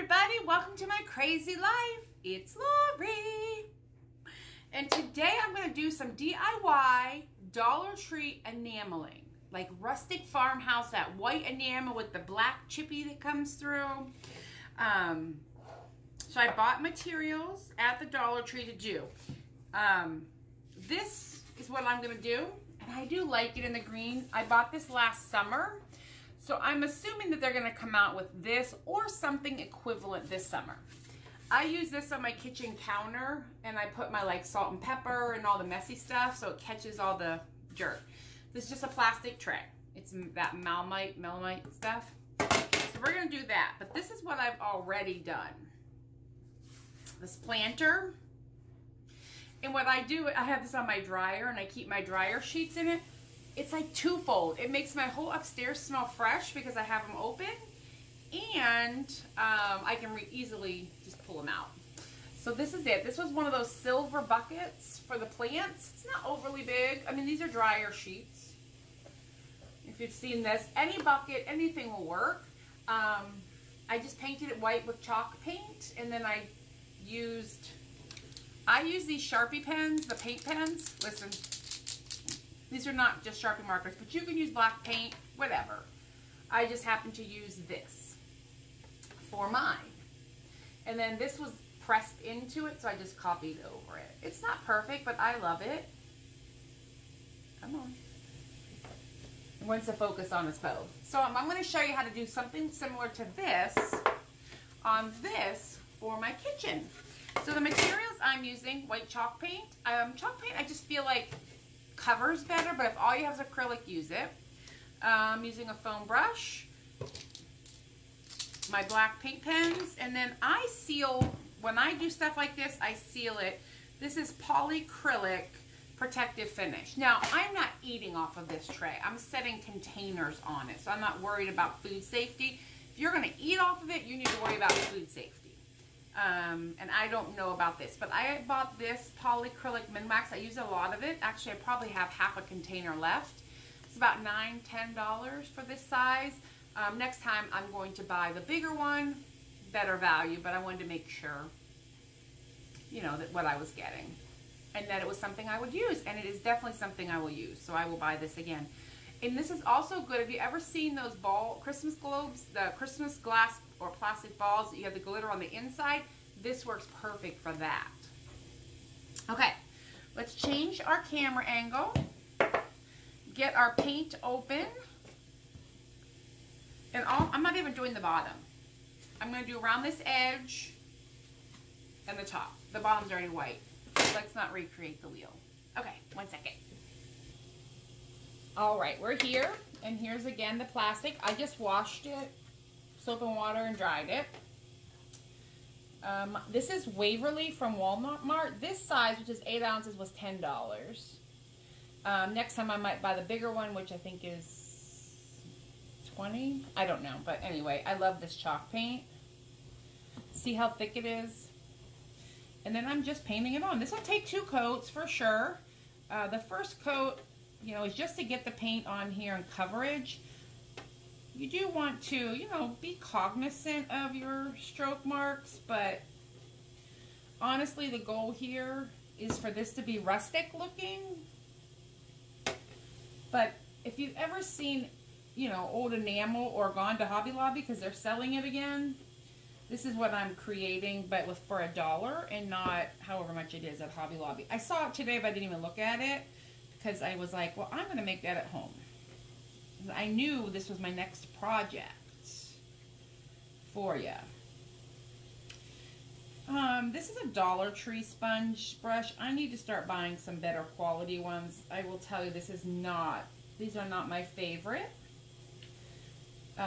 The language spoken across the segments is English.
everybody, welcome to my crazy life. It's Lori. And today I'm going to do some DIY Dollar Tree enameling. Like rustic farmhouse, that white enamel with the black chippy that comes through. So I bought materials at the Dollar Tree to do. This is what I'm going to do. And I do like it in the green. I bought this last summer. So I'm assuming that they're going to come out with this or something equivalent this summer. I use this on my kitchen counter and I put my like salt and pepper and all the messy stuff so it catches all the dirt. This is just a plastic tray. It's that melamite stuff. So we're going to do that. But this is what I've already done. This planter. And what I do, I have this on my dryer and I keep my dryer sheets in it. It's like twofold. It makes my whole upstairs smell fresh because I have them open, and I can easily just pull them out. So this is it. This was one of those silver buckets for the plants. It's not overly big. I mean, these are dryer sheets. If you've seen this, any bucket, anything will work. I just painted it white with chalk paint, and then I use these Sharpie pens, the paint pens. Listen. These are not just Sharpie markers, but you can use black paint, whatever. I just happen to use this for mine. And then this was pressed into it, so I just copied over it. It's not perfect, but I love it. Come on. It wants to focus on us both. So I'm going to show you how to do something similar to this on this for my kitchen. So the materials I'm using, white chalk paint. Chalk paint, I just feel like covers better, but if all you have is acrylic, use it. I'm using a foam brush, my black paint pens, and then I seal, when I do stuff like this, I seal it. This is polyacrylic protective finish. Now, I'm not eating off of this tray. I'm setting containers on it, so I'm not worried about food safety. If you're going to eat off of it, you need to worry about food safety. And I don't know about this, but I bought this polyacrylic Minwax. I use a lot of it. Actually, I probably have half a container left. It's about $9, $10 for this size. Next time I'm going to buy the bigger one, better value, but I wanted to make sure, you know, that what I was getting and that it was something I would use, and it is definitely something I will use, so I will buy this again. And this is also good. Have you ever seen those Christmas globes, the Christmas glass or plastic balls that you have the glitter on the inside? This works perfect for that. Okay, let's change our camera angle. Get our paint open. And I'm not even doing the bottom. I'm going to do around this edge and the top. The bottom's already white. Let's not recreate the wheel. Okay, 1 second. All right, we're here, and here's again the plastic. I just washed it, soap and water, and dried it. This is Waverly from Walmart. This size, which is 8 ounces, was $10. Next time I might buy the bigger one, which I think is $20. I don't know, but anyway, I love this chalk paint. See how thick it is? And then I'm just painting it on. This will take 2 coats for sure. The first coat, you know, is just to get the paint on here and coverage. You do want to, you know, be cognizant of your stroke marks, but honestly, the goal here is for this to be rustic looking. But if you've ever seen, you know, old enamel or gone to Hobby Lobby because they're selling it again, this is what I'm creating, but for $1 and not however much it is at Hobby Lobby. I saw it today, but I didn't even look at it because I was like, well, I'm going to make that at home. I knew this was my next project for you. This is a Dollar Tree sponge brush. I need to start buying some better quality ones. I will tell you, these are not my favorite.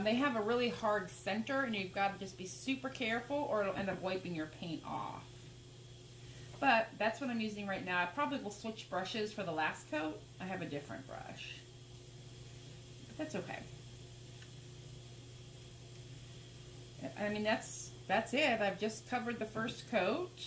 They have a really hard center, and you've got to just be super careful or it'll end up wiping your paint off. But that's what I'm using right now. I probably will switch brushes for the last coat. I have a different brush. But that's okay. I mean, that's it. I've just covered the first coat.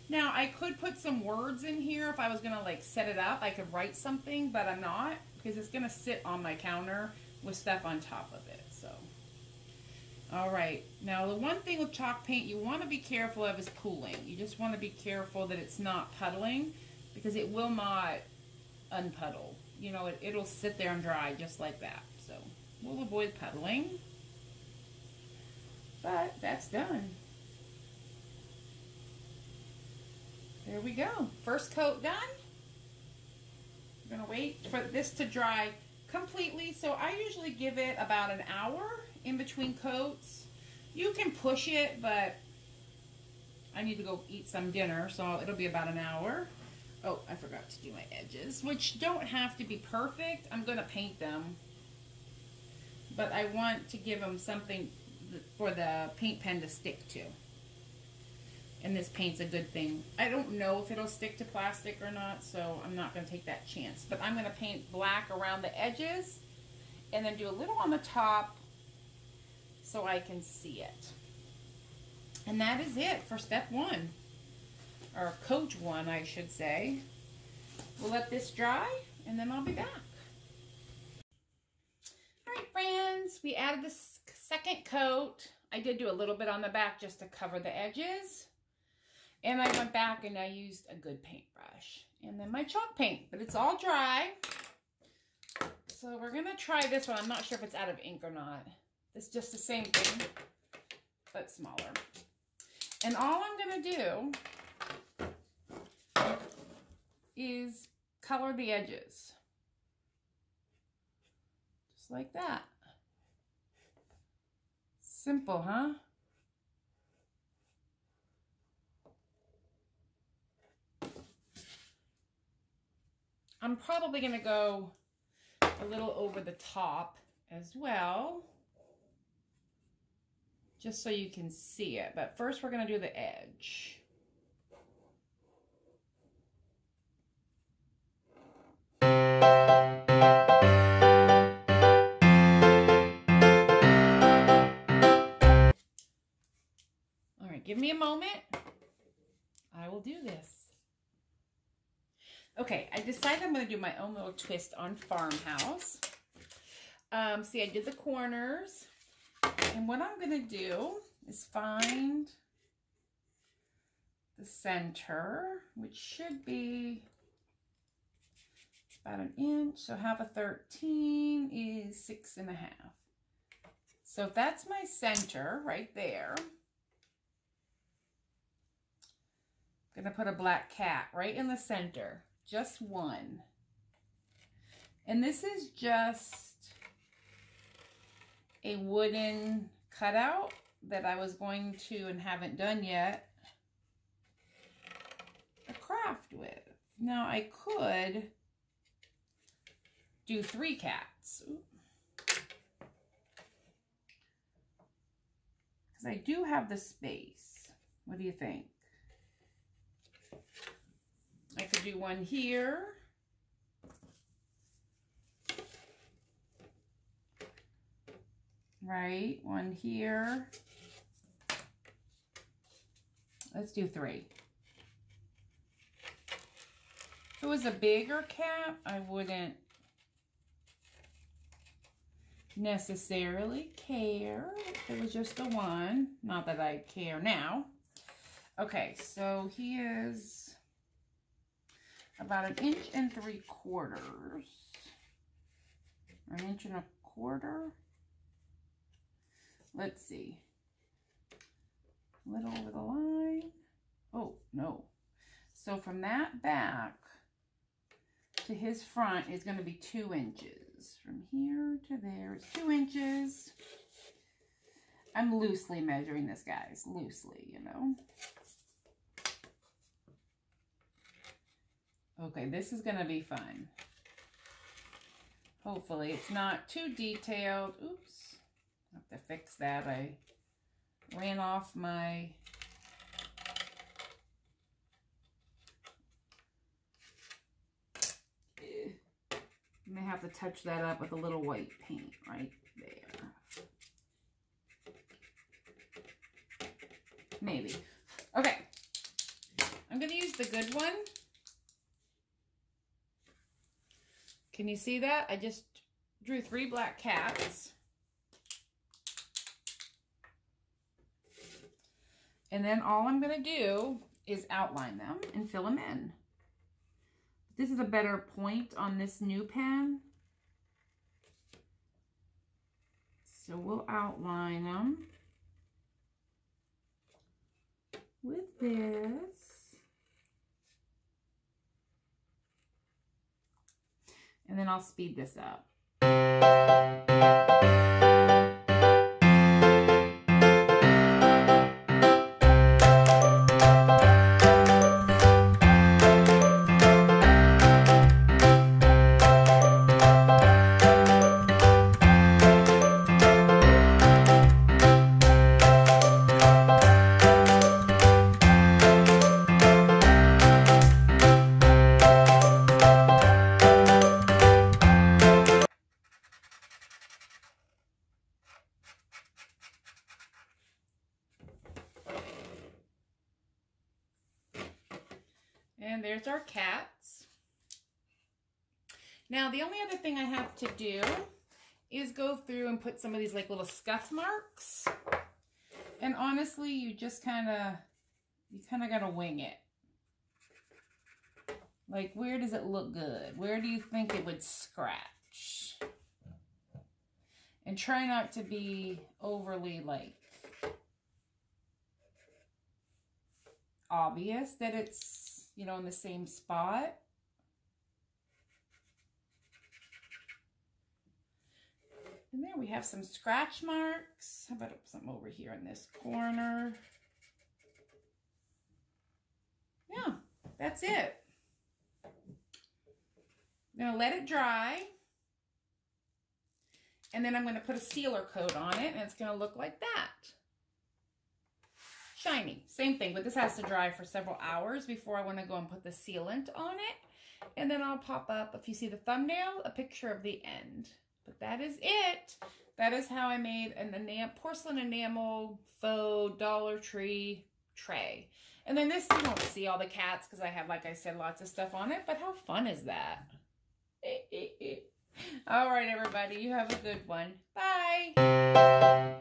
Now, I could put some words in here if I was going to like set it up. I could write something, but I'm not because it's going to sit on my counter with stuff on top of it. So All right, now the one thing with chalk paint you want to be careful of is pooling. You just want to be careful that it's not puddling, because it will not unpuddle. You know, it'll sit there and dry just like that. So we'll avoid puddling. But that's done. There we go. First coat done. I'm gonna wait for this to dry completely. So I usually give it about an hour in between coats. You can push it, but I need to go eat some dinner, so it'll be about an hour. Oh, I forgot to do my edges, which don't have to be perfect. I'm gonna paint them, but I want to give them something for the paint pen to stick to. And this paint's a good thing. I don't know if it'll stick to plastic or not, so I'm not gonna take that chance. But I'm gonna paint black around the edges and then do a little on the top so I can see it. And that is it for step one, or coat one, I should say. We'll let this dry and then I'll be back. All right, friends, we added the second coat. I did do a little bit on the back just to cover the edges. And I went back and I used a good paintbrush. And then my chalk paint, but it's all dry. So we're gonna try this one. I'm not sure if it's out of ink or not. It's just the same thing, but smaller. And all I'm gonna do is color the edges. Just like that. Simple, huh? I'm probably gonna go a little over the top as well, just so you can see it. But first we're gonna do the edge. All right, give me a moment. I will do this. Okay, I decided I'm going to do my own little twist on Farmhouse. See, I did the corners. And what I'm going to do is find the center, which should be about an inch. So half of 13 is 6.5. So if that's my center right there, I'm going to put a black cat right in the center. Just one. And this is just a wooden cutout that I was going to, and haven't done yet, a craft with. Now I could do 3 cats. Because I do have the space. What do you think? I could do one here. Right, one here. Let's do 3. If it was a bigger cat, I wouldn't necessarily care if it was just the one. Not that I care now. Okay, so he is about 1 3/4 inches, or 1 1/4 inches. Let's see. A little over the line. Oh, no. So from that back to his front is going to be 2 inches. From here to there is 2 inches. I'm loosely measuring this, guys. Loosely, you know. Okay, this is going to be fun. Hopefully it's not too detailed. Oops. I have to fix that. I ran off my... I may have to touch that up with a little white paint right there. Maybe. Okay. I'm going to use the good one. Can you see that? I just drew 3 black cats. And then all I'm going to do is outline them and fill them in. This is a better point on this new pen. So we'll outline them with this. And then I'll speed this up. And there's our cats. Now, the only other thing I have to do is go through and put some of these like little scuff marks. And honestly, you kind of got to wing it. Like, where does it look good? Where do you think it would scratch? And try not to be overly like obvious that it's, you know, in the same spot. And there we have some scratch marks. How about something over here in this corner? Yeah, that's it. I'm going to let it dry. And then I'm going to put a sealer coat on it, and it's going to look like that. Shiny. Same thing, but this has to dry for several hours before I want to go and put the sealant on it. And then I'll pop up, if you see the thumbnail, a picture of the end. But that is it. That is how I made an porcelain enamel faux Dollar Tree tray. And then this, you won't see all the cats because I have, like I said, lots of stuff on it. But how fun is that? All right, everybody. You have a good one. Bye.